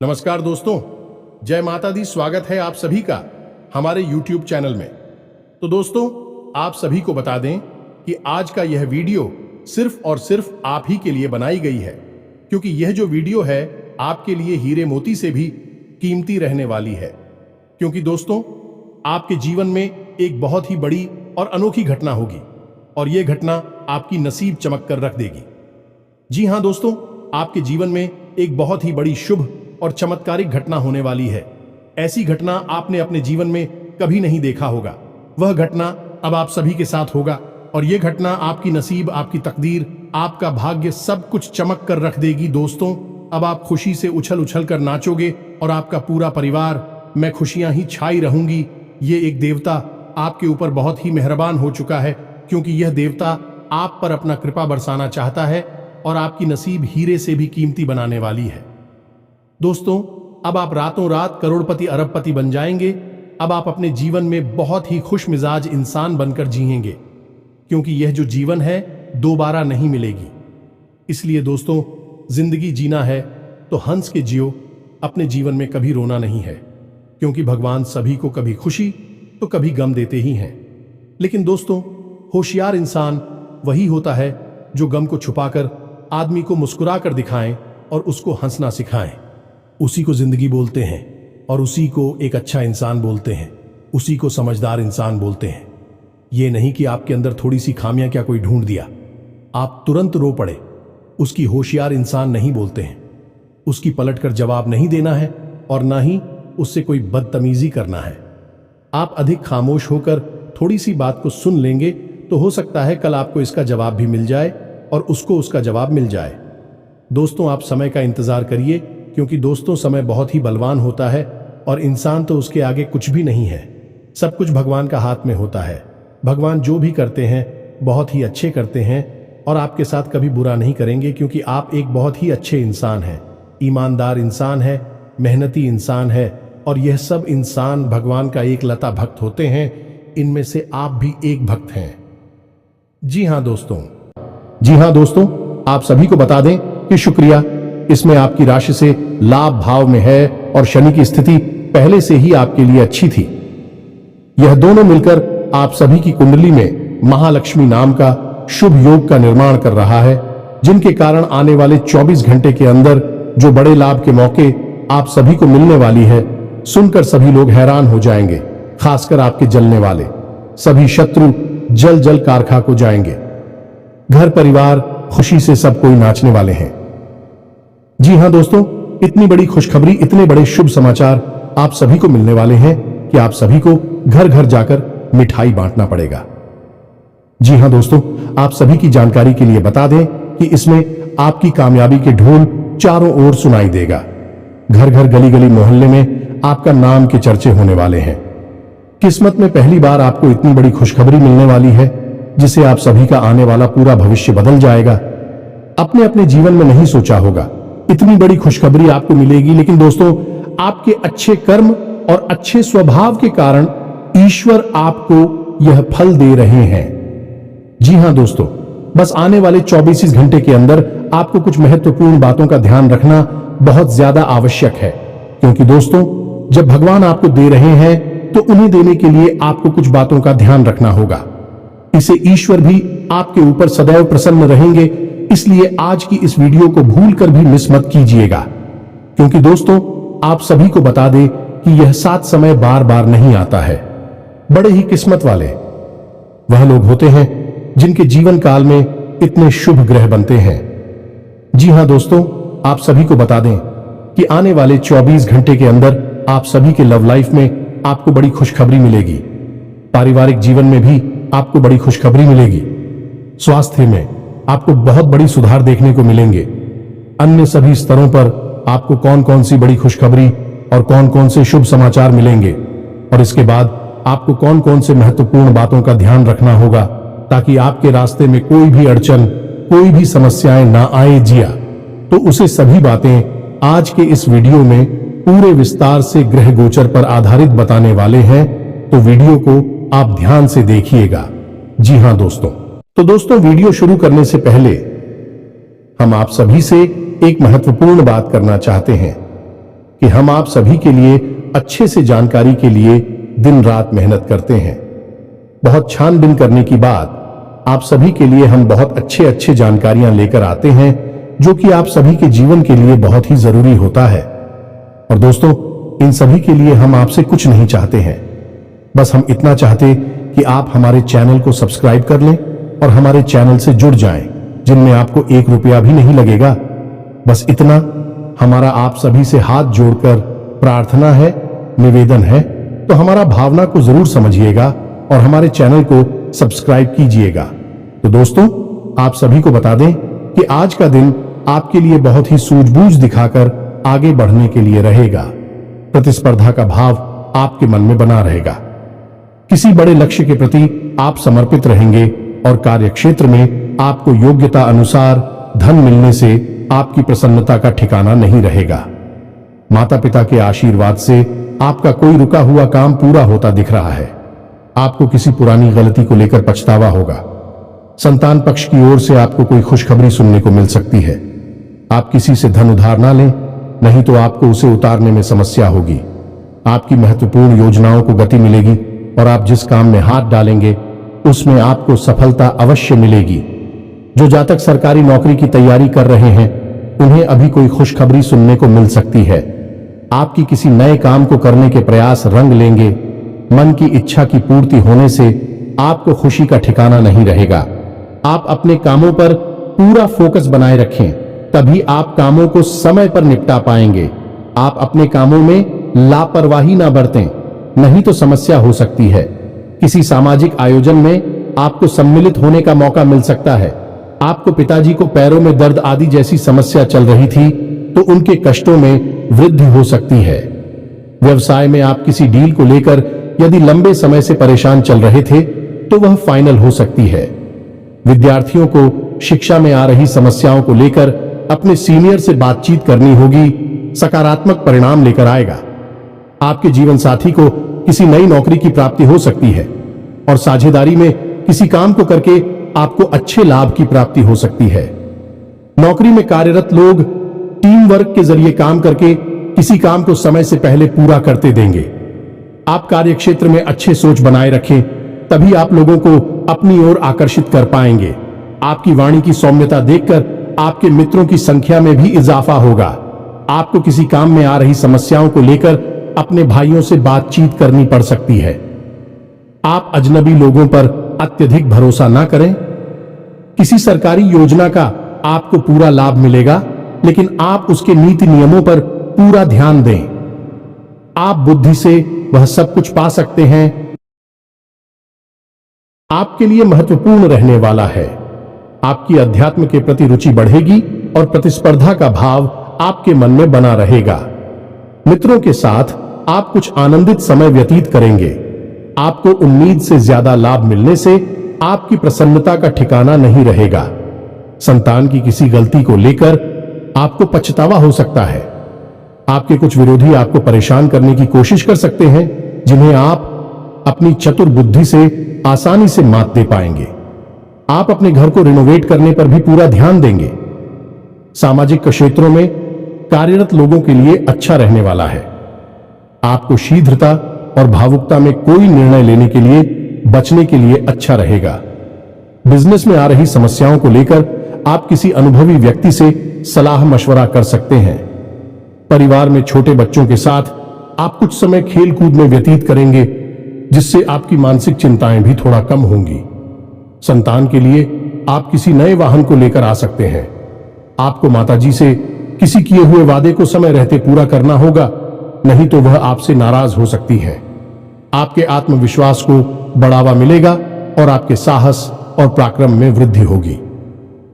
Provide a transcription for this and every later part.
नमस्कार दोस्तों, जय माता दी। स्वागत है आप सभी का हमारे YouTube चैनल में। तो दोस्तों, आप सभी को बता दें कि आज का यह वीडियो सिर्फ और सिर्फ आप ही के लिए बनाई गई है, क्योंकि यह जो वीडियो है आपके लिए हीरे मोती से भी कीमती रहने वाली है। क्योंकि दोस्तों, आपके जीवन में एक बहुत ही बड़ी और अनोखी घटना होगी और यह घटना आपकी नसीब चमक कर रख देगी। जी हां दोस्तों, आपके जीवन में एक बहुत ही बड़ी शुभ और चमत्कारिक घटना होने वाली है। ऐसी घटना आपने अपने जीवन में कभी नहीं देखा होगा। वह घटना अब आप सभी के साथ होगा और यह घटना आपकी नसीब, आपकी तकदीर, आपका भाग्य सब कुछ चमक कर रख देगी। दोस्तों, अब आप खुशी से उछल उछल कर नाचोगे और आपका पूरा परिवार, मैं खुशियां ही छाई रहूंगी। ये एक देवता आपके ऊपर बहुत ही मेहरबान हो चुका है, क्योंकि यह देवता आप पर अपना कृपा बरसाना चाहता है और आपकी नसीब हीरे से भी कीमती बनाने वाली है। दोस्तों, अब आप रातों रात करोड़पति अरबपति बन जाएंगे। अब आप अपने जीवन में बहुत ही खुश मिजाज इंसान बनकर जिएंगे, क्योंकि यह जो जीवन है दोबारा नहीं मिलेगी। इसलिए दोस्तों, जिंदगी जीना है तो हंस के जियो। अपने जीवन में कभी रोना नहीं है, क्योंकि भगवान सभी को कभी खुशी तो कभी गम देते ही हैं। लेकिन दोस्तों, होशियार इंसान वही होता है जो गम को छुपाकर आदमी को मुस्कुरा कर दिखाएं और उसको हंसना सिखाएं। उसी को जिंदगी बोलते हैं और उसी को एक अच्छा इंसान बोलते हैं, उसी को समझदार इंसान बोलते हैं। ये नहीं कि आपके अंदर थोड़ी सी खामियां क्या कोई ढूंढ दिया, आप तुरंत रो पड़े। उसकी होशियार इंसान नहीं बोलते हैं। उसकी पलटकर जवाब नहीं देना है और ना ही उससे कोई बदतमीजी करना है। आप अधिक खामोश होकर थोड़ी सी बात को सुन लेंगे तो हो सकता है कल आपको इसका जवाब भी मिल जाए और उसको उसका जवाब मिल जाए। दोस्तों, आप समय का इंतजार करिए, क्योंकि दोस्तों समय बहुत ही बलवान होता है और इंसान तो उसके आगे कुछ भी नहीं है। सब कुछ भगवान का हाथ में होता है। भगवान जो भी करते हैं बहुत ही अच्छे करते हैं और आपके साथ कभी बुरा नहीं करेंगे, क्योंकि आप एक बहुत ही अच्छे इंसान हैं, ईमानदार इंसान है, मेहनती इंसान है और यह सब इंसान भगवान का एक लता भक्त होते हैं। इनमें से आप भी एक भक्त हैं। जी हाँ दोस्तों, आप सभी को बता दें कि शुक्रिया, इसमें आपकी राशि से लाभ भाव में है और शनि की स्थिति पहले से ही आपके लिए अच्छी थी। यह दोनों मिलकर आप सभी की कुंडली में महालक्ष्मी नाम का शुभ योग का निर्माण कर रहा है, जिनके कारण आने वाले 24 घंटे के अंदर जो बड़े लाभ के मौके आप सभी को मिलने वाली है, सुनकर सभी लोग हैरान हो जाएंगे। खासकर आपके जलने वाले सभी शत्रु जल जल कार खाक हो जाएंगे। घर परिवार खुशी से सब कोई नाचने वाले हैं। जी हां दोस्तों, इतनी बड़ी खुशखबरी, इतने बड़े शुभ समाचार आप सभी को मिलने वाले हैं कि आप सभी को घर घर जाकर मिठाई बांटना पड़ेगा। जी हां दोस्तों, आप सभी की जानकारी के लिए बता दें कि इसमें आपकी कामयाबी के ढोल चारों ओर सुनाई देगा। घर घर गली गली मोहल्ले में आपका नाम के चर्चे होने वाले हैं। किस्मत में पहली बार आपको इतनी बड़ी खुशखबरी मिलने वाली है, जिसे आप सभी का आने वाला पूरा भविष्य बदल जाएगा। अपने अपने जीवन में नहीं सोचा होगा इतनी बड़ी खुशखबरी आपको मिलेगी, लेकिन दोस्तों, आपके अच्छे कर्म और अच्छे स्वभाव के कारण ईश्वर आपको यह फल दे रहे हैं। जी हां दोस्तों, बस आने वाले 24 घंटे के अंदर आपको कुछ महत्वपूर्ण बातों का ध्यान रखना बहुत ज्यादा आवश्यक है, क्योंकि दोस्तों, जब भगवान आपको दे रहे हैं तो उन्हें देने के लिए आपको कुछ बातों का ध्यान रखना होगा। इसे ईश्वर भी आपके ऊपर सदैव प्रसन्न रहेंगे। इसलिए आज की इस वीडियो को भूलकर भी मिस मत कीजिएगा, क्योंकि दोस्तों, आप सभी को बता दें कि यह सात समय बार बार नहीं आता है। बड़े ही किस्मत वाले वह लोग होते हैं जिनके जीवन काल में इतने शुभ ग्रह बनते हैं। जी हां दोस्तों, आप सभी को बता दें कि आने वाले 24 घंटे के अंदर आप सभी के लव लाइफ में आपको बड़ी खुशखबरी मिलेगी। पारिवारिक जीवन में भी आपको बड़ी खुशखबरी मिलेगी। स्वास्थ्य में आपको बहुत बड़ी सुधार देखने को मिलेंगे। अन्य सभी स्तरों पर आपको कौन कौन सी बड़ी खुशखबरी और कौन कौन से शुभ समाचार मिलेंगे और इसके बाद आपको कौन कौन से महत्वपूर्ण बातों का ध्यान रखना होगा, ताकि आपके रास्ते में कोई भी अड़चन, कोई भी समस्याएं ना आए जिया, तो उसे सभी बातें आज के इस वीडियो में पूरे विस्तार से ग्रह गोचर पर आधारित बताने वाले हैं। तो वीडियो को आप ध्यान से देखिएगा। जी हां दोस्तों, तो दोस्तों, वीडियो शुरू करने से पहले हम आप सभी से एक महत्वपूर्ण बात करना चाहते हैं। कि हम आप सभी के लिए अच्छे से जानकारी के लिए दिन रात मेहनत करते हैं। बहुत छानबीन करने के बाद आप सभी के लिए हम बहुत अच्छे जानकारियां लेकर आते हैं, जो कि आप सभी के जीवन के लिए बहुत ही जरूरी होता है। और दोस्तों, इन सभी के लिए हम आपसे कुछ नहीं चाहते हैं, बस हम इतना चाहते कि आप हमारे चैनल को सब्सक्राइब कर लें और हमारे चैनल से जुड़ जाएं, जिनमें आपको 1 रुपया भी नहीं लगेगा। बस इतना हमारा आप सभी से हाथ जोड़कर प्रार्थना है, निवेदन है। तो हमारा भावना को जरूर समझिएगा और हमारे चैनल को सब्सक्राइब कीजिएगा। तो दोस्तों, आप सभी को बता दें कि आज का दिन आपके लिए बहुत ही सूझबूझ दिखाकर आगे बढ़ने के लिए रहेगा। प्रतिस्पर्धा का भाव आपके मन में बना रहेगा। किसी बड़े लक्ष्य के प्रति आप समर्पित रहेंगे और कार्यक्षेत्र में आपको योग्यता अनुसार धन मिलने से आपकी प्रसन्नता का ठिकाना नहीं रहेगा। माता पिता के आशीर्वाद से आपका कोई रुका हुआ काम पूरा होता दिख रहा है। आपको किसी पुरानी गलती को लेकर पछतावा होगा। संतान पक्ष की ओर से आपको कोई खुशखबरी सुनने को मिल सकती है। आप किसी से धन उधार ना लें, नहीं तो आपको उसे उतारने में समस्या होगी। आपकी महत्वपूर्ण योजनाओं को गति मिलेगी और आप जिस काम में हाथ डालेंगे उसमें आपको सफलता अवश्य मिलेगी। जो जातक सरकारी नौकरी की तैयारी कर रहे हैं, उन्हें अभी कोई खुशखबरी सुनने को मिल सकती है। आपकी किसी नए काम को करने के प्रयास रंग लेंगे। मन की इच्छा की पूर्ति होने से आपको खुशी का ठिकाना नहीं रहेगा। आप अपने कामों पर पूरा फोकस बनाए रखें, तभी आप कामों को समय पर निपटा पाएंगे। आप अपने कामों में लापरवाही ना बरतें, नहीं तो समस्या हो सकती है। किसी सामाजिक आयोजन में आपको सम्मिलित होने का मौका मिल सकता है। आपको पिताजी को पैरों में दर्द आदि जैसी समस्या चल रही थी, तो उनके कष्टों में वृद्धि हो सकती है। व्यवसाय में आप किसी डील को लेकर यदि लंबे समय से परेशान चल रहे थे, तो वह फाइनल हो सकती है। विद्यार्थियों को शिक्षा में आ रही समस्याओं को लेकर अपने सीनियर से बातचीत करनी होगी, सकारात्मक परिणाम लेकर आएगा। आपके जीवन साथी को किसी नई नौकरी की प्राप्ति हो सकती है और साझेदारी में किसी काम को करके आपको अच्छे लाभ की प्राप्ति हो सकती है। नौकरी में कार्यरत लोग टीम वर्क के जरिए काम करके किसी काम को समय से पहले पूरा करते देंगे। आप कार्यक्षेत्र में अच्छे सोच बनाए रखें, तभी आप लोगों को अपनी ओर आकर्षित कर पाएंगे। आपकी वाणी की सौम्यता देखकर आपके मित्रों की संख्या में भी इजाफा होगा। आपको किसी काम में आ रही समस्याओं को लेकर अपने भाइयों से बातचीत करनी पड़ सकती है। आप अजनबी लोगों पर अत्यधिक भरोसा ना करें। किसी सरकारी योजना का आपको पूरा लाभ मिलेगा, लेकिन आप उसके नीति नियमों पर पूरा ध्यान दें। आप बुद्धि से वह सब कुछ पा सकते हैं। आपके लिए महत्वपूर्ण रहने वाला है। आपकी अध्यात्म के प्रति रुचि बढ़ेगी और प्रतिस्पर्धा का भाव आपके मन में बना रहेगा। मित्रों के साथ आप कुछ आनंदित समय व्यतीत करेंगे। आपको उम्मीद से ज्यादा लाभ मिलने से आपकी प्रसन्नता का ठिकाना नहीं रहेगा। संतान की किसी गलती को लेकर आपको पछतावा हो सकता है। आपके कुछ विरोधी आपको परेशान करने की कोशिश कर सकते हैं, जिन्हें आप अपनी चतुर बुद्धि से आसानी से मात दे पाएंगे। आप अपने घर को रिनोवेट करने पर भी पूरा ध्यान देंगे। सामाजिक क्षेत्रों में कार्यरत लोगों के लिए अच्छा रहने वाला है। आपको शीघ्रता और भावुकता में कोई निर्णय लेने के लिए बचने के लिए अच्छा रहेगा। बिजनेस में आ रही समस्याओं को लेकर आप किसी अनुभवी व्यक्ति से सलाह मशवरा कर सकते हैं। परिवार में छोटे बच्चों के साथ आप कुछ समय खेल कूद में व्यतीत करेंगे, जिससे आपकी मानसिक चिंताएं भी थोड़ा कम होंगी। संतान के लिए आप किसी नए वाहन को लेकर आ सकते हैं। आपको माताजी से किसी किए हुए वादे को समय रहते पूरा करना होगा, नहीं तो वह आपसे नाराज हो सकती है। आपके आत्मविश्वास को बढ़ावा मिलेगा और आपके साहस और पराक्रम में वृद्धि होगी।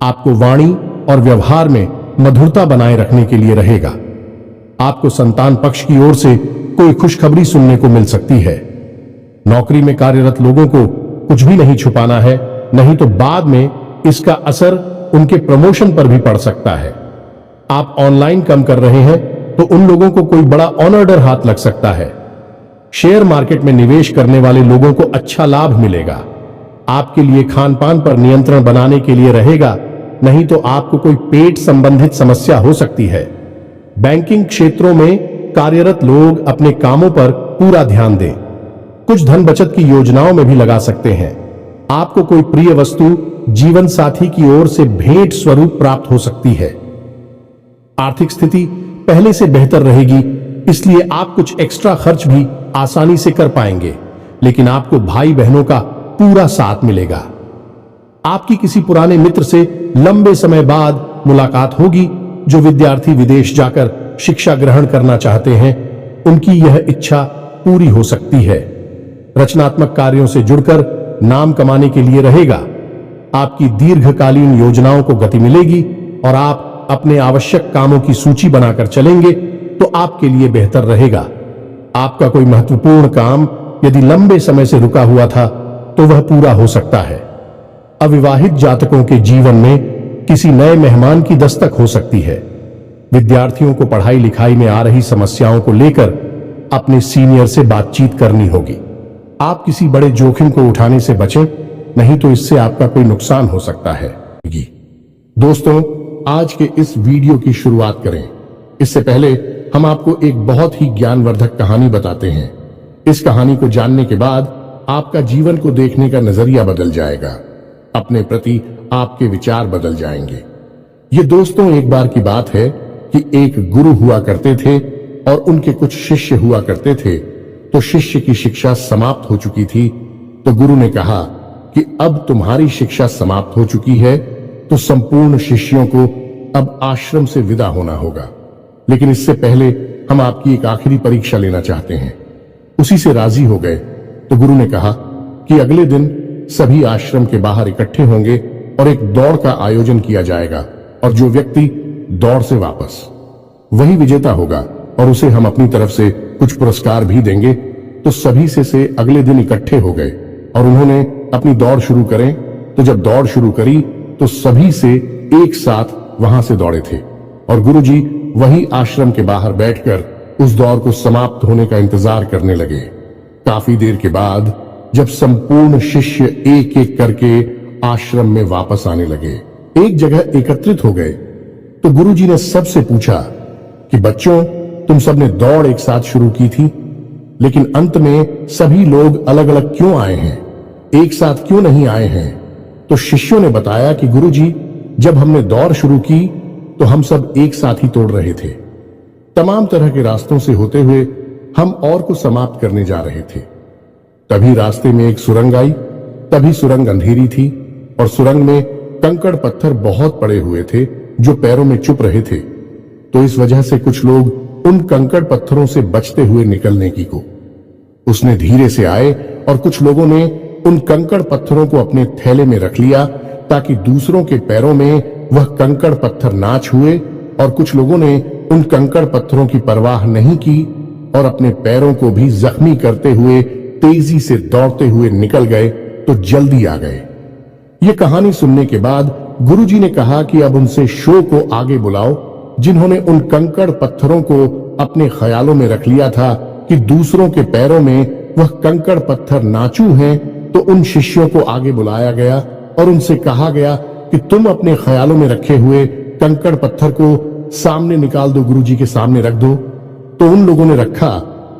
आपको वाणी और व्यवहार में मधुरता बनाए रखने के लिए रहेगा। आपको संतान पक्ष की ओर से कोई खुशखबरी सुनने को मिल सकती है। नौकरी में कार्यरत लोगों को कुछ भी नहीं छुपाना है, नहीं तो बाद में इसका असर उनके प्रमोशन पर भी पड़ सकता है। आप ऑनलाइन काम कर रहे हैं तो उन लोगों को कोई बड़ा ऑनर्डर हाथ लग सकता है। शेयर मार्केट में निवेश करने वाले लोगों को अच्छा लाभ मिलेगा। आपके लिए खान पान पर नियंत्रण बनाने के लिए रहेगा, नहीं तो आपको कोई पेट संबंधित समस्या हो सकती है। बैंकिंग क्षेत्रों में कार्यरत लोग अपने कामों पर पूरा ध्यान दें। कुछ धन बचत की योजनाओं में भी लगा सकते हैं। आपको कोई प्रिय वस्तु जीवन साथी की ओर से भेंट स्वरूप प्राप्त हो सकती है। आर्थिक स्थिति पहले से बेहतर रहेगी, इसलिए आप कुछ एक्स्ट्रा खर्च भी आसानी से कर पाएंगे, लेकिन आपको भाई बहनों का पूरा साथ मिलेगा। आपकी किसी पुराने मित्र से लंबे समय बाद मुलाकात होगी। जो विद्यार्थी विदेश जाकर शिक्षा ग्रहण करना चाहते हैं, उनकी यह इच्छा पूरी हो सकती है। रचनात्मक कार्यों से जुड़कर नाम कमाने के लिए रहेगा। आपकी दीर्घकालीन योजनाओं को गति मिलेगी और आप अपने आवश्यक कामों की सूची बनाकर चलेंगे तो आपके लिए बेहतर रहेगा। आपका कोई महत्वपूर्ण काम यदि लंबे समय से रुका हुआ था तो वह पूरा हो सकता है। अविवाहित जातकों के जीवन में किसी नए मेहमान की दस्तक हो सकती है। विद्यार्थियों को पढ़ाई लिखाई में आ रही समस्याओं को लेकर अपने सीनियर से बातचीत करनी होगी। आप किसी बड़े जोखिम को उठाने से बचें, नहीं तो इससे आपका कोई नुकसान हो सकता है। दोस्तों, आज के इस वीडियो की शुरुआत करें। इससे पहले हम आपको एक बहुत ही ज्ञानवर्धक कहानी बताते हैं। इस कहानी को जानने के बाद आपका जीवन को देखने का नजरिया बदल जाएगा। अपने प्रति आपके विचार बदल जाएंगे। ये दोस्तों एक बार की बात है कि एक गुरु हुआ करते थे और उनके कुछ शिष्य हुआ करते थे। तो शिष्य की शिक्षा समाप्त हो चुकी थी, तो गुरु ने कहा कि अब तुम्हारी शिक्षा समाप्त हो चुकी है, तो संपूर्ण शिष्यों को अब आश्रम से विदा होना होगा। लेकिन इससे पहले हम आपकी एक आखिरी परीक्षा लेना चाहते हैं। उसी से राजी हो गए। तो गुरु ने कहा कि अगले दिन सभी आश्रम के बाहर इकट्ठे होंगे और एक दौड़ का आयोजन किया जाएगा, और जो व्यक्ति दौड़ से वापस, वही विजेता होगा और उसे हम अपनी तरफ से कुछ पुरस्कार भी देंगे। तो सभी से अगले दिन इकट्ठे हो गए और उन्होंने अपनी दौड़ शुरू करें। तो जब दौड़ शुरू करी तो सभी से एक साथ वहां से दौड़े थे और गुरुजी वही आश्रम के बाहर बैठकर उस दौड़ को समाप्त होने का इंतजार करने लगे। काफी देर के बाद जब संपूर्ण शिष्य एक एक करके आश्रम में वापस आने लगे, एक जगह एकत्रित हो गए, तो गुरुजी ने सबसे पूछा कि बच्चों, तुम सबने दौड़ एक साथ शुरू की थी, लेकिन अंत में सभी लोग अलग अलग क्यों आए हैं, एक साथ क्यों नहीं आए हैं? तो शिष्यों ने बताया कि गुरुजी, जब हमने दौड़ शुरू की तो हम सब एक साथ ही तोड़ रहे थे। तमाम तरह के रास्तों से होते हुए हम और को समाप्त करने जा रहे थे। तभी रास्ते में एक सुरंग आई। तभी सुरंग अंधेरी थी और सुरंग में कंकड़ पत्थर बहुत पड़े हुए थे जो पैरों में चुप रहे थे। तो इस वजह से कुछ लोग उन कंकड़ पत्थरों से बचते हुए निकलने की को उसने धीरे से आए और कुछ लोगों ने उन कंकड़ पत्थरों को अपने थैले में रख लिया ताकि दूसरों के पैरों में वह कंकड़ पत्थर ना छुए, और कुछ लोगों ने उन कंकड़ पत्थरों की परवाह नहीं की और अपने पैरों को भी जख्मी करते हुए तेजी से दौड़ते हुए निकल गए। तो जल्दी आ गए। ये कहानी सुनने के बाद गुरुजी ने कहा कि अब उनसे शो को आगे बुलाओ, जिन्होंने उन कंकड़ पत्थरों को अपने ख्यालों में रख लिया था कि दूसरों के पैरों में वह कंकड़ पत्थर नाचू हैं। तो उन शिष्यों को आगे बुलाया गया और उनसे कहा गया कि तुम अपने ख्यालों में रखे हुए कंकड़ पत्थर को सामने निकाल दो, गुरुजी के सामने रख दो। तो उन लोगों ने रखा।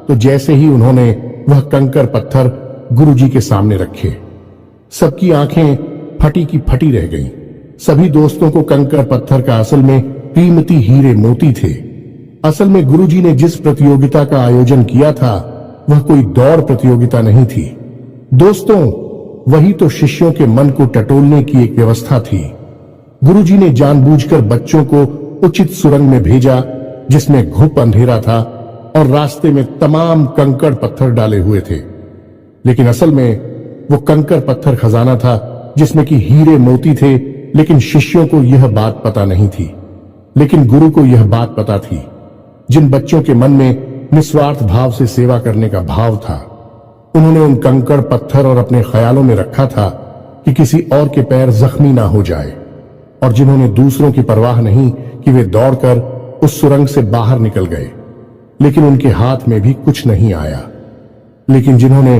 तो जैसे ही उन्होंने वह कंकड़ पत्थर गुरुजी के सामने रखे, सबकी आंखें फटी की फटी रह गईं। सभी दोस्तों को कंकड़ पत्थर का असल में कीमती हीरे मोती थे। असल में गुरुजी ने जिस प्रतियोगिता का आयोजन किया था वह कोई दौड़ प्रतियोगिता नहीं थी दोस्तों, वही तो शिष्यों के मन को टटोलने की एक व्यवस्था थी। गुरुजी ने जानबूझकर बच्चों को उचित सुरंग में भेजा जिसमें घुप अंधेरा था और रास्ते में तमाम कंकड़ पत्थर डाले हुए थे, लेकिन असल में वो कंकड़ पत्थर खजाना था जिसमें कि हीरे मोती थे। लेकिन शिष्यों को यह बात पता नहीं थी, लेकिन गुरु को यह बात पता थी। जिन बच्चों के मन में निस्वार्थ भाव से सेवा करने का भाव था, उन्होंने उन कंकड़ पत्थर और अपने ख्यालों में रखा था कि किसी और के पैर जख्मी ना हो जाए, और जिन्होंने दूसरों की परवाह नहीं कि वे दौड़कर उस सुरंग से बाहर निकल गए, लेकिन उनके हाथ में भी कुछ नहीं आया। लेकिन जिन्होंने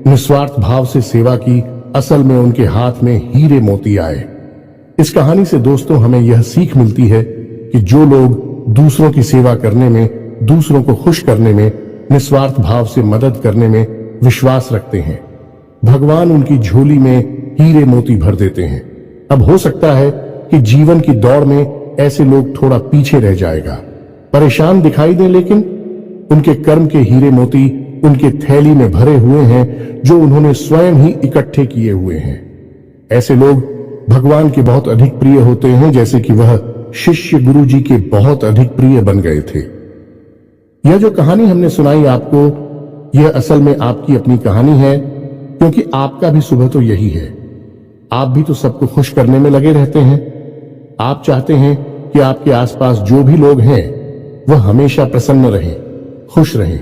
निस्वार्थ भाव से सेवा की, असल में उनके हाथ में हीरे मोती आए। इस कहानी से दोस्तों हमें यह सीख मिलती है कि जो लोग दूसरों की सेवा करने में दूसरों को खुश करने में, निस्वार्थ भाव से मदद करने में विश्वास रखते हैं। भगवान उनकी झोली में हीरे मोती भर देते हैं। अब हो सकता है कि जीवन की दौड़ में ऐसे लोग थोड़ा पीछे रह जाएगा, परेशान दिखाई दे, लेकिन उनके कर्म के हीरे मोती उनके थैली में भरे हुए हैं, जो उन्होंने स्वयं ही इकट्ठे किए हुए हैं। ऐसे लोग भगवान के बहुत अधिक प्रिय होते हैं, जैसे कि वह शिष्य गुरु जी के बहुत अधिक प्रिय बन गए थे। यह जो कहानी हमने सुनाई आपको, यह असल में आपकी अपनी कहानी है, क्योंकि आपका भी सुबह तो यही है। आप भी तो सबको खुश करने में लगे रहते हैं। आप चाहते हैं कि आपके आसपास जो भी लोग हैं वह हमेशा प्रसन्न रहें, खुश रहें।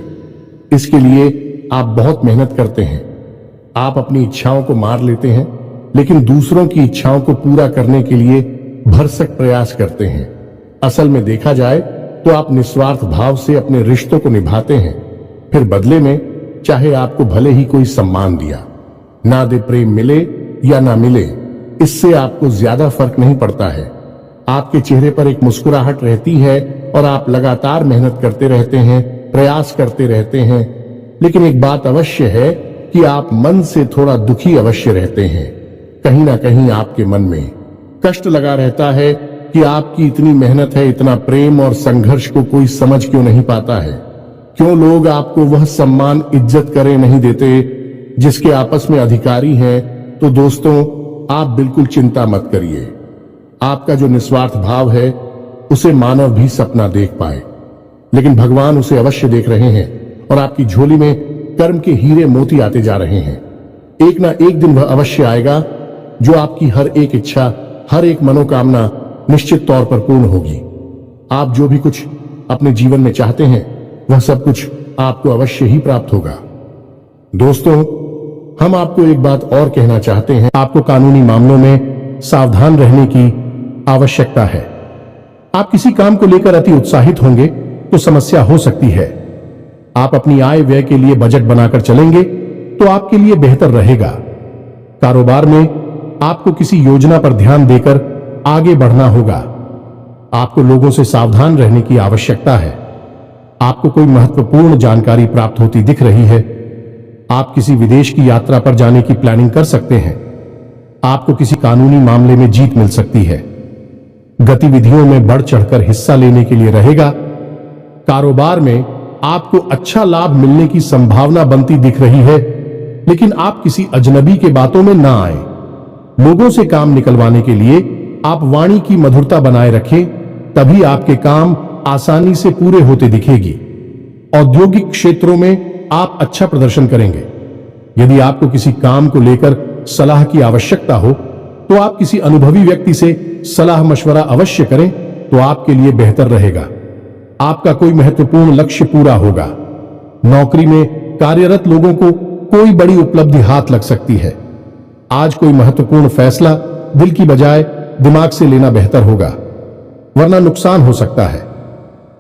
इसके लिए आप बहुत मेहनत करते हैं। आप अपनी इच्छाओं को मार लेते हैं, लेकिन दूसरों की इच्छाओं को पूरा करने के लिए भरसक प्रयास करते हैं। असल में देखा जाए तो आप निस्वार्थ भाव से अपने रिश्तों को निभाते हैं, फिर बदले में चाहे आपको भले ही कोई सम्मान दिया ना दे, प्रेम मिले या ना मिले, इससे आपको ज्यादा फर्क नहीं पड़ता है। आपके चेहरे पर एक मुस्कुराहट रहती है और आप लगातार मेहनत करते रहते हैं, प्रयास करते रहते हैं। लेकिन एक बात अवश्य है कि आप मन से थोड़ा दुखी अवश्य रहते हैं। कहीं ना कहीं आपके मन में कष्ट लगा रहता है कि आपकी इतनी मेहनत है, इतना प्रेम और संघर्ष को कोई समझ क्यों नहीं पाता है। क्यों लोग आपको वह सम्मान, इज्जत करे नहीं देते जिसके आपस में अधिकारी हैं। तो दोस्तों, आप बिल्कुल चिंता मत करिए। आपका जो निस्वार्थ भाव है उसे मानव भी सपना देख पाए, लेकिन भगवान उसे अवश्य देख रहे हैं और आपकी झोली में कर्म के हीरे मोती आते जा रहे हैं। एक ना एक दिन वह अवश्य आएगा जो आपकी हर एक इच्छा, हर एक मनोकामना निश्चित तौर पर पूर्ण होगी। आप जो भी कुछ अपने जीवन में चाहते हैं वह सब कुछ आपको अवश्य ही प्राप्त होगा। दोस्तों, हम आपको एक बात और कहना चाहते हैं। आपको कानूनी मामलों में सावधान रहने की आवश्यकता है। आप किसी काम को लेकर अति उत्साहित होंगे तो समस्या हो सकती है। आप अपनी आय व्यय के लिए बजट बनाकर चलेंगे तो आपके लिए बेहतर रहेगा। कारोबार में आपको किसी योजना पर ध्यान देकर आगे बढ़ना होगा। आपको लोगों से सावधान रहने की आवश्यकता है। आपको कोई महत्वपूर्ण जानकारी प्राप्त होती दिख रही है। आप किसी विदेश की यात्रा पर जाने की प्लानिंग कर सकते हैं। आपको किसी कानूनी मामले में जीत मिल सकती है। गतिविधियों में बढ़ चढ़कर हिस्सा लेने के लिए रहेगा। कारोबार में आपको अच्छा लाभ मिलने की संभावना बनती दिख रही है, लेकिन आप किसी अजनबी के बातों में ना आए। लोगों से काम निकलवाने के लिए आप वाणी की मधुरता बनाए रखें, तभी आपके काम आसानी से पूरे होते दिखेगी। औद्योगिक क्षेत्रों में आप अच्छा प्रदर्शन करेंगे। यदि आपको किसी काम को लेकर सलाह की आवश्यकता हो तो आप किसी अनुभवी व्यक्ति से सलाह मशवरा अवश्य करें, तो आपके लिए बेहतर रहेगा। आपका कोई महत्वपूर्ण लक्ष्य पूरा होगा। नौकरी में कार्यरत लोगों को कोई बड़ी उपलब्धि हाथ लग सकती है। आज कोई महत्वपूर्ण फैसला दिल की बजाय दिमाग से लेना बेहतर होगा, वरना नुकसान हो सकता है।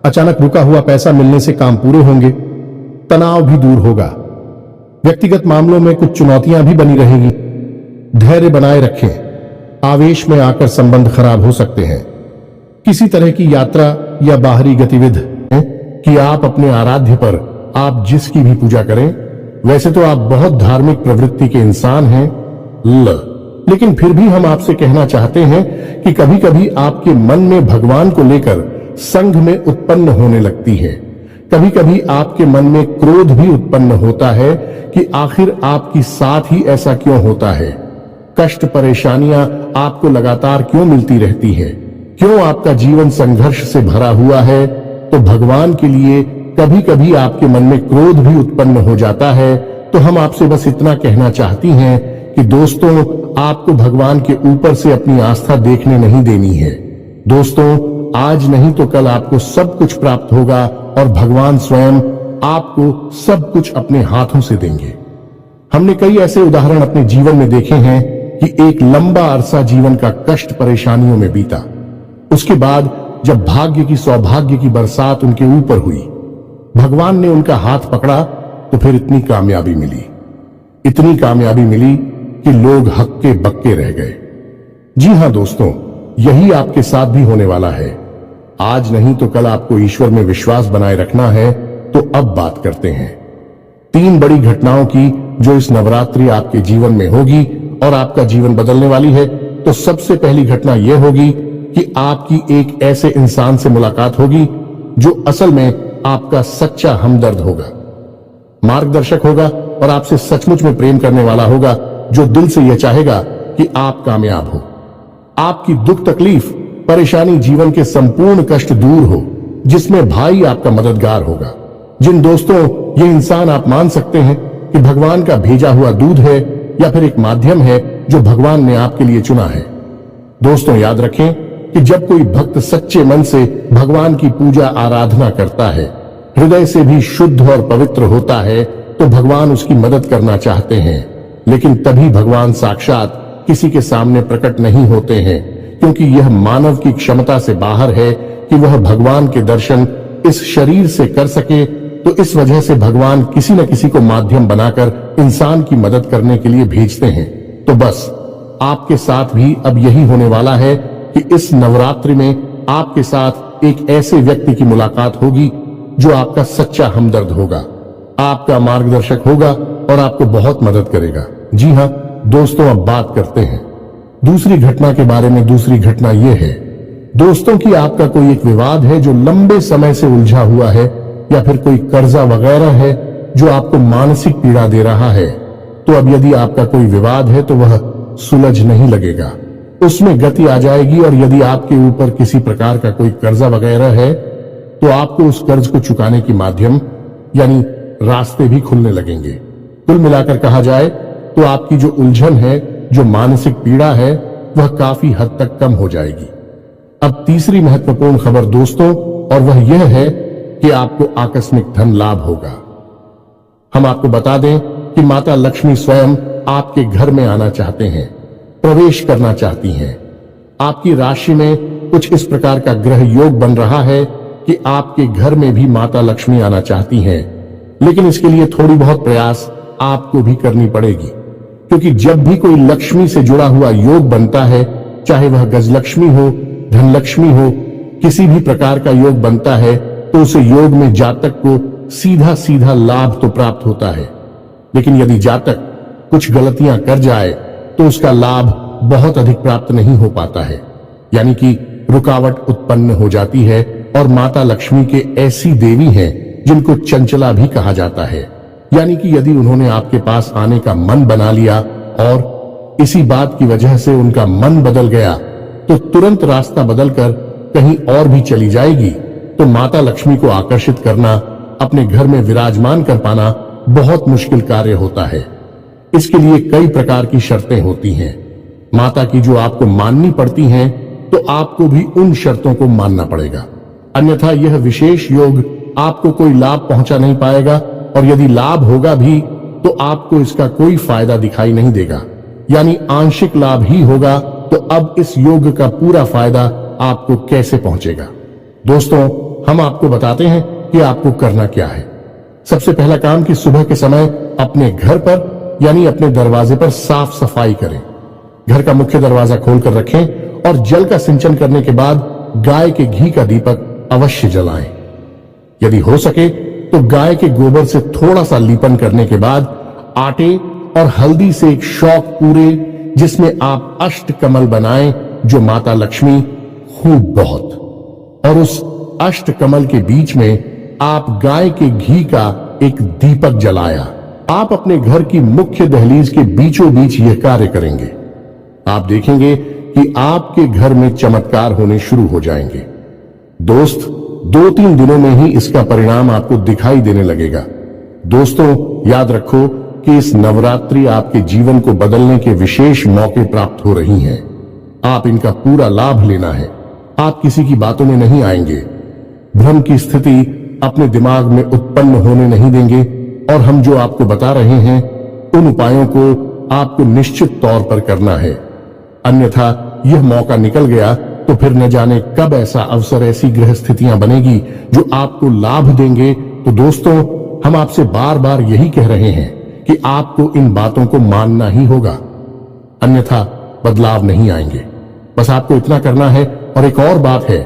अचानक रुका हुआ पैसा मिलने से काम पूरे होंगे, तनाव भी दूर होगा। व्यक्तिगत मामलों में कुछ चुनौतियां भी बनी रहेगी। धैर्य बनाए रखें। आवेश में आकर संबंध खराब हो सकते हैं। किसी तरह की यात्रा या बाहरी गतिविधि कि आप अपने आराध्य पर आप जिसकी भी पूजा करें। वैसे तो आप बहुत धार्मिक प्रवृत्ति के इंसान हैं, लेकिन फिर भी हम आपसे कहना चाहते हैं कि कभी कभी आपके मन में भगवान को लेकर संघ में उत्पन्न होने लगती है। कभी कभी आपके मन में क्रोध भी उत्पन्न होता है कि आखिर आपके साथ ही ऐसा क्यों होता है। कष्ट, परेशानियां आपको लगातार क्यों मिलती रहती है। क्यों आपका जीवन संघर्ष से भरा हुआ है। तो भगवान के लिए कभी कभी आपके मन में क्रोध भी उत्पन्न हो जाता है। तो हम आपसे बस इतना कहना चाहती हैं कि दोस्तों, आपको भगवान के ऊपर से अपनी आस्था देखने नहीं देनी है। दोस्तों, आज नहीं तो कल आपको सब कुछ प्राप्त होगा और भगवान स्वयं आपको सब कुछ अपने हाथों से देंगे। हमने कई ऐसे उदाहरण अपने जीवन में देखे हैं कि एक लंबा अरसा जीवन का कष्ट, परेशानियों में बीता। उसके बाद जब भाग्य की, सौभाग्य की बरसात उनके ऊपर हुई, भगवान ने उनका हाथ पकड़ा, तो फिर इतनी कामयाबी मिली, इतनी कामयाबी मिली कि लोग हक्के बक्के रह गए। जी हां दोस्तों, यही आपके साथ भी होने वाला है। आज नहीं तो कल आपको ईश्वर में विश्वास बनाए रखना है। तो अब बात करते हैं 3 बड़ी घटनाओं की जो इस नवरात्रि आपके जीवन में होगी और आपका जीवन बदलने वाली है। तो सबसे पहली घटना यह होगी कि आपकी एक ऐसे इंसान से मुलाकात होगी जो असल में आपका सच्चा हमदर्द होगा, मार्गदर्शक होगा और आपसे सचमुच में प्रेम करने वाला होगा, जो दिल से यह चाहेगा कि आप कामयाब हो, आपकी दुख तकलीफ परेशानी जीवन के संपूर्ण कष्ट दूर हो, जिसमें भाई आपका मददगार होगा, जिन दोस्तों ये इंसान आप मान सकते हैं कि भगवान का भेजा हुआ दूध है या फिर एक माध्यम है जो भगवान ने आपके लिए चुना है। दोस्तों याद रखें कि जब कोई भक्त सच्चे मन से भगवान की पूजा आराधना करता है, हृदय से भी शुद्ध और पवित्र होता है, तो भगवान उसकी मदद करना चाहते हैं। लेकिन तभी भगवान साक्षात किसी के सामने प्रकट नहीं होते हैं, क्योंकि यह मानव की क्षमता से बाहर है कि वह भगवान के दर्शन इस शरीर से कर सके। तो इस वजह से भगवान किसी न किसी को माध्यम बनाकर इंसान की मदद करने के लिए भेजते हैं। तो बस आपके साथ भी अब यही होने वाला है कि इस नवरात्रि में आपके साथ एक ऐसे व्यक्ति की मुलाकात होगी जो आपका सच्चा हमदर्द होगा, आपका मार्गदर्शक होगा और आपको बहुत मदद करेगा। जी हाँ दोस्तों, अब बात करते हैं दूसरी घटना के बारे में। दूसरी घटना यह है दोस्तों कि आपका कोई एक विवाद है जो लंबे समय से उलझा हुआ है, या फिर कोई कर्जा वगैरह है जो आपको मानसिक पीड़ा दे रहा है। तो अब यदि आपका कोई विवाद है तो वह सुलझ नहीं लगेगा, उसमें गति आ जाएगी। और यदि आपके ऊपर किसी प्रकार का कोई कर्जा वगैरह है तो आपको उस कर्ज को चुकाने की माध्यम यानी रास्ते भी खुलने लगेंगे। कुल मिलाकर कहा जाए तो आपकी जो उलझन है, जो मानसिक पीड़ा है, वह काफी हद तक कम हो जाएगी। अब तीसरी महत्वपूर्ण खबर दोस्तों, और वह यह है कि आपको आकस्मिक धन लाभ होगा। हम आपको बता दें कि माता लक्ष्मी स्वयं आपके घर में आना चाहते हैं, प्रवेश करना चाहती हैं। आपकी राशि में कुछ इस प्रकार का ग्रह योग बन रहा है कि आपके घर में भी माता लक्ष्मी आना चाहती हैं। लेकिन इसके लिए थोड़ी बहुत प्रयास आपको भी करनी पड़ेगी, क्योंकि जब भी कोई लक्ष्मी से जुड़ा हुआ योग बनता है, चाहे वह गजलक्ष्मी हो, धनलक्ष्मी हो, किसी भी प्रकार का योग बनता है, तो उस योग में जातक को सीधा सीधा लाभ तो प्राप्त होता है। लेकिन यदि जातक कुछ गलतियां कर जाए तो उसका लाभ बहुत अधिक प्राप्त नहीं हो पाता है, यानी कि रुकावट उत्पन्न हो जाती है। और माता लक्ष्मी के ऐसी देवी हैं जिनको चंचला भी कहा जाता है, यानी कि यदि उन्होंने आपके पास आने का मन बना लिया और इसी बात की वजह से उनका मन बदल गया, तो तुरंत रास्ता बदलकर कहीं और भी चली जाएगी। तो माता लक्ष्मी को आकर्षित करना, अपने घर में विराजमान कर पाना बहुत मुश्किल कार्य होता है। इसके लिए कई प्रकार की शर्तें होती हैं, माता की जो आपको माननी पड़ती हैं, तो आपको भी उन शर्तों को मानना पड़ेगा, अन्यथा यह विशेष योग आपको कोई लाभ पहुंचा नहीं पाएगा। और यदि लाभ होगा भी तो आपको इसका कोई फायदा दिखाई नहीं देगा, यानी आंशिक लाभ ही होगा। तो अब इस योग का पूरा फायदा आपको कैसे पहुंचेगा? दोस्तों हम आपको बताते हैं कि आपको करना क्या है। सबसे पहला काम कि सुबह के समय अपने घर पर यानी अपने दरवाजे पर साफ सफाई करें। घर का मुख्य दरवाजा खोलकर रखें और जल का सिंचन करने के बाद गाय के घी का दीपक अवश्य जलाएं। यदि हो सके तो गाय के गोबर से थोड़ा सा लीपन करने के बाद आटे और हल्दी से एक शौक पूरे, जिसमें आप अष्टकमल बनाएं जो माता लक्ष्मी खूब बहुत, और उस अष्टकमल के बीच में आप गाय के घी का एक दीपक जलाया। आप अपने घर की मुख्य दहलीज के बीचों बीच यह कार्य करेंगे। आप देखेंगे कि आपके घर में चमत्कार होने शुरू हो जाएंगे। दोस्त 2-3 दिनों में ही इसका परिणाम आपको दिखाई देने लगेगा। दोस्तों याद रखो कि इस नवरात्रि आपके जीवन को बदलने के विशेष मौके प्राप्त हो रही हैं। आप इनका पूरा लाभ लेना है। आप किसी की बातों में नहीं आएंगे, भ्रम की स्थिति अपने दिमाग में उत्पन्न होने नहीं देंगे, और हम जो आपको बता रहे हैं उन उपायों को आपको निश्चित तौर पर करना है। अन्यथा यह मौका निकल गया तो फिर न जाने कब ऐसा अवसर, ऐसी ग्रह स्थितियां बनेगी जो आपको लाभ देंगे। तो दोस्तों हम आपसे बार बार यही कह रहे हैं कि आपको इन बातों को मानना ही होगा, अन्यथा बदलाव नहीं आएंगे। बस आपको इतना करना है। और एक और बात है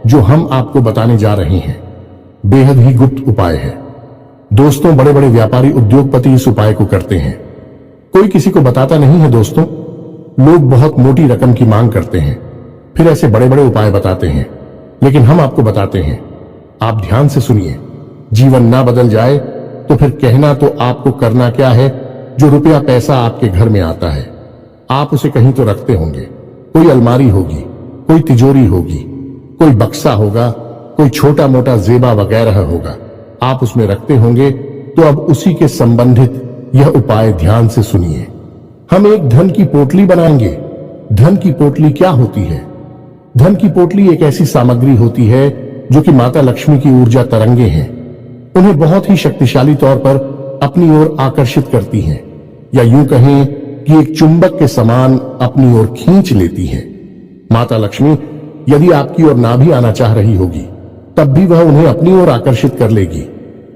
जो हम आपको बताने जा रहे हैं बेहद ही गुप्त उपाय है। दोस्तों, बड़े बड़े व्यापारी उद्योगपति इस उपाय को करते हैं, कोई किसी को बताता नहीं है। दोस्तों, लोग बहुत मोटी रकम की मांग करते हैं, फिर ऐसे बड़े बड़े उपाय बताते हैं, लेकिन हम आपको बताते हैं। आप ध्यान से सुनिए। जीवन ना बदल जाए तो फिर कहना तो आपको करना क्या है। जो रुपया पैसा आपके घर में आता है, आप उसे कहीं तो रखते होंगे। कोई अलमारी होगी, कोई तिजोरी होगी, कोई बक्सा होगा, कोई छोटा मोटा जेबा वगैरह होगा, आप उसमें रखते होंगे। तो अब उसी के संबंधित यह उपाय ध्यान से सुनिए। हम एक धन की पोटली बनाएंगे। धन की पोटली क्या होती है? धन की पोटली एक ऐसी सामग्री होती है जो कि माता लक्ष्मी की ऊर्जा तरंगे हैं। उन्हें बहुत ही शक्तिशाली तौर पर अपनी ओर आकर्षित करती हैं, या यूं कहें कि एक चुंबक के समान अपनी ओर खींच लेती हैं। माता लक्ष्मी यदि आपकी ओर ना भी आना चाह रही होगी, तब भी वह उन्हें अपनी ओर आकर्षित कर लेगी।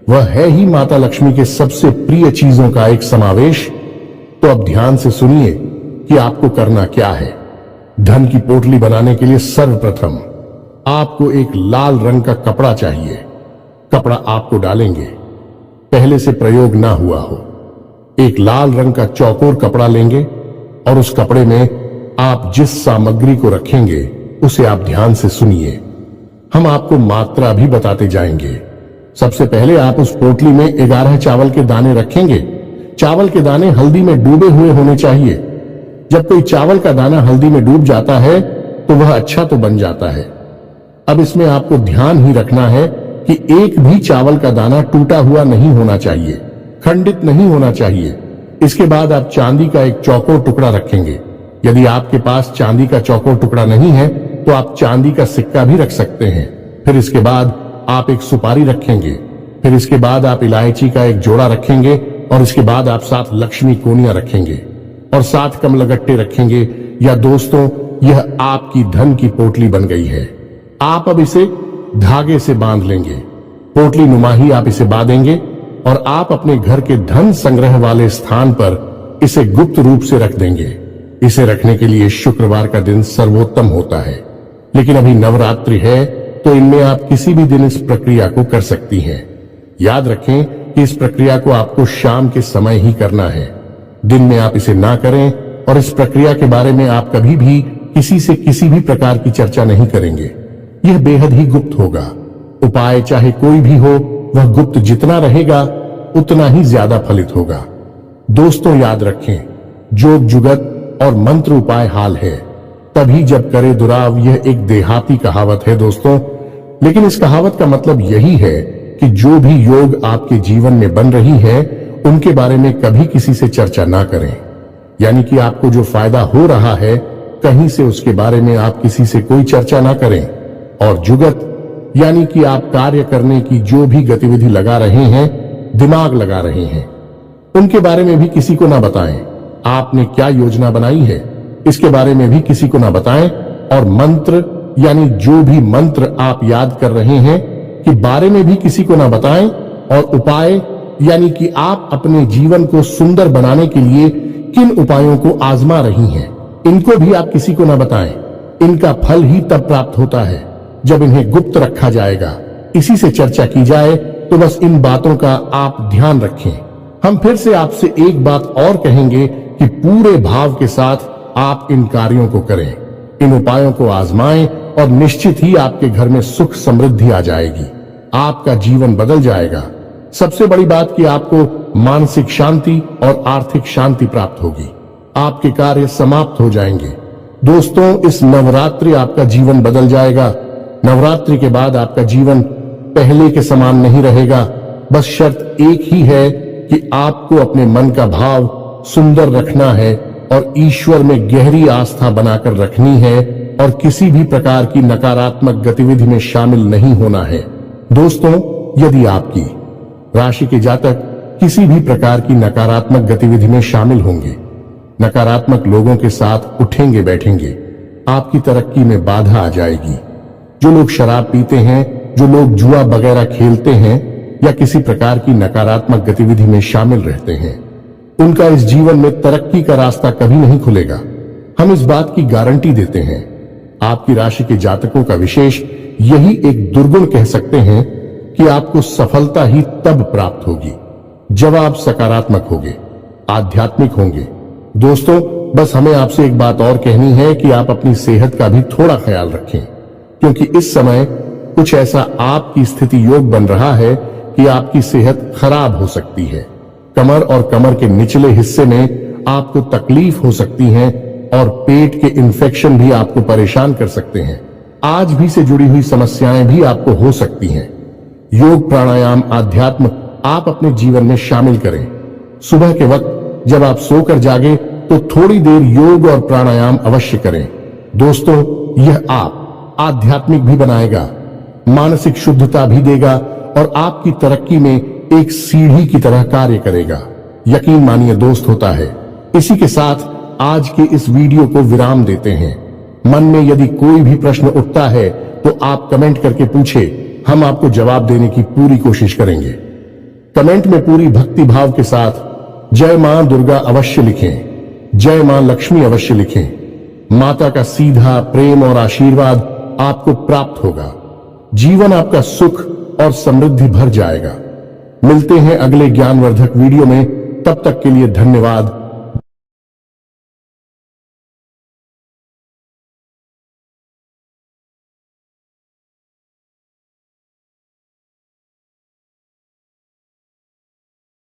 वह है ही माता लक्ष्मी के सबसे प्रिय चीजों का एक समावेश। तो अब ध्यान से सुनिए कि आपको करना क्या है। धन की पोटली बनाने के लिए सर्वप्रथम आपको एक लाल रंग का कपड़ा चाहिए। कपड़ा आपको डालेंगे, पहले से प्रयोग ना हुआ हो। एक लाल रंग का चौकोर कपड़ा लेंगे और उस कपड़े में आप जिस सामग्री को रखेंगे उसे आप ध्यान से सुनिए। हम आपको मात्रा भी बताते जाएंगे। सबसे पहले आप उस पोटली में 11 चावल के दाने रखेंगे। चावल के दाने हल्दी में डूबे हुए होने चाहिए। जब कोई चावल का दाना हल्दी में डूब जाता है तो वह अच्छा तो बन जाता है। अब इसमें आपको ध्यान ही रखना है कि एक भी चावल का दाना टूटा हुआ नहीं होना चाहिए, खंडित नहीं होना चाहिए। इसके बाद आप चांदी का एक चौकोर टुकड़ा रखेंगे। यदि आपके पास चांदी का चौकोर टुकड़ा नहीं है तो आप चांदी का सिक्का भी रख सकते हैं। फिर इसके बाद आप एक सुपारी रखेंगे। फिर इसके बाद आप इलायची का एक जोड़ा रखेंगे और इसके बाद आप 7 लक्ष्मी कोनियां रखेंगे और 7 कमलगट्टे रखेंगे। या दोस्तों, यह आपकी धन की पोटली बन गई है। आप अब इसे धागे से बांध लेंगे। पोटली नुमा ही आप इसे बांधेंगे और आप अपने घर के धन संग्रह वाले स्थान पर इसे गुप्त रूप से रख देंगे। इसे रखने के लिए शुक्रवार का दिन सर्वोत्तम होता है, लेकिन अभी नवरात्रि है तो इनमें आप किसी भी दिन इस प्रक्रिया को कर सकती हैं। याद रखें कि इस प्रक्रिया को आपको शाम के समय ही करना है, दिन में आप इसे ना करें। और इस प्रक्रिया के बारे में आप कभी भी किसी से किसी भी प्रकार की चर्चा नहीं करेंगे। यह बेहद ही गुप्त होगा। उपाय चाहे कोई भी हो, वह गुप्त जितना रहेगा उतना ही ज्यादा फलित होगा। दोस्तों, याद रखें, जोग जुगत और मंत्र उपाय हाल है, तभी जब करे दुराव। यह एक देहाती कहावत है दोस्तों, लेकिन इस कहावत का मतलब यही है कि जो भी योग आपके जीवन में बन रही है उनके बारे में कभी किसी से चर्चा ना करें। यानी कि आपको जो फायदा हो रहा है कहीं से उसके बारे में आप किसी से कोई चर्चा ना करें। और जुगत यानी कि आप कार्य करने की जो भी गतिविधि लगा रहे हैं, दिमाग लगा रहे हैं, उनके बारे में भी किसी को ना बताएं। आपने क्या योजना बनाई है इसके बारे में भी किसी को ना बताएं। और मंत्र यानी जो भी मंत्र आप याद कर रहे हैं कि बारे में भी किसी को ना बताएं। और उपाय यानी कि आप अपने जीवन को सुंदर बनाने के लिए किन उपायों को आजमा रही हैं, इनको भी आप किसी को ना बताएं। इनका फल ही तब प्राप्त होता है जब इन्हें गुप्त रखा जाएगा। इसी से चर्चा की जाए तो बस इन बातों का आप ध्यान रखें। हम फिर से आपसे एक बात और कहेंगे कि पूरे भाव के साथ आप इन कार्यों को करें, इन उपायों को आजमाएं और निश्चित ही आपके घर में सुख समृद्धि आ जाएगी। आपका जीवन बदल जाएगा। सबसे बड़ी बात कि आपको मानसिक शांति और आर्थिक शांति प्राप्त होगी। आपके कार्य समाप्त हो जाएंगे। दोस्तों, इस नवरात्रि आपका जीवन बदल जाएगा। नवरात्रि के बाद आपका जीवन पहले के समान नहीं रहेगा। बस शर्त एक ही है कि आपको अपने मन का भाव सुंदर रखना है और ईश्वर में गहरी आस्था बनाकर रखनी है और किसी भी प्रकार की नकारात्मक गतिविधि में शामिल नहीं होना है। दोस्तों, यदि आपकी राशि के जातक किसी भी प्रकार की नकारात्मक गतिविधि में शामिल होंगे, नकारात्मक लोगों के साथ उठेंगे बैठेंगे, आपकी तरक्की में बाधा आ जाएगी। जो लोग शराब पीते हैं, जो लोग जुआ वगैरह खेलते हैं या किसी प्रकार की नकारात्मक गतिविधि में शामिल रहते हैं, उनका इस जीवन में तरक्की का रास्ता कभी नहीं खुलेगा। हम इस बात की गारंटी देते हैं। आपकी राशि के जातकों का विशेष यही एक दुर्गुण कह सकते हैं कि आपको सफलता ही तब प्राप्त होगी जब आप सकारात्मक होंगे, आध्यात्मिक होंगे। दोस्तों, बस हमें आपसे एक बात और कहनी है कि आप अपनी सेहत का भी थोड़ा ख्याल रखें, क्योंकि इस समय कुछ ऐसा आपकी स्थिति योग बन रहा है कि आपकी सेहत खराब हो सकती है। कमर और कमर के निचले हिस्से में आपको तकलीफ हो सकती है और पेट के इन्फेक्शन भी आपको परेशान कर सकते हैं। आज भी से जुड़ी हुई समस्याएं भी आपको हो सकती हैं। योग, प्राणायाम, आध्यात्म आप अपने जीवन में शामिल करें। सुबह के वक्त जब आप सोकर जागे तो थोड़ी देर योग और प्राणायाम अवश्य करें। दोस्तों, यह आप आध्यात्मिक भी बनाएगा, मानसिक शुद्धता भी देगा और आपकी तरक्की में एक सीढ़ी की तरह कार्य करेगा। यकीन मानिए दोस्त, होता है। इसी के साथ आज के इस वीडियो को विराम देते हैं। मन में यदि कोई भी प्रश्न उठता है तो आप कमेंट करके पूछे, हम आपको जवाब देने की पूरी कोशिश करेंगे। कमेंट में पूरी भक्ति भाव के साथ जय मां दुर्गा अवश्य लिखें, जय मां लक्ष्मी अवश्य लिखें। माता का सीधा प्रेम और आशीर्वाद आपको प्राप्त होगा। जीवन आपका सुख और समृद्धि भर जाएगा। मिलते हैं अगले ज्ञानवर्धक वीडियो में। तब तक के लिए धन्यवाद।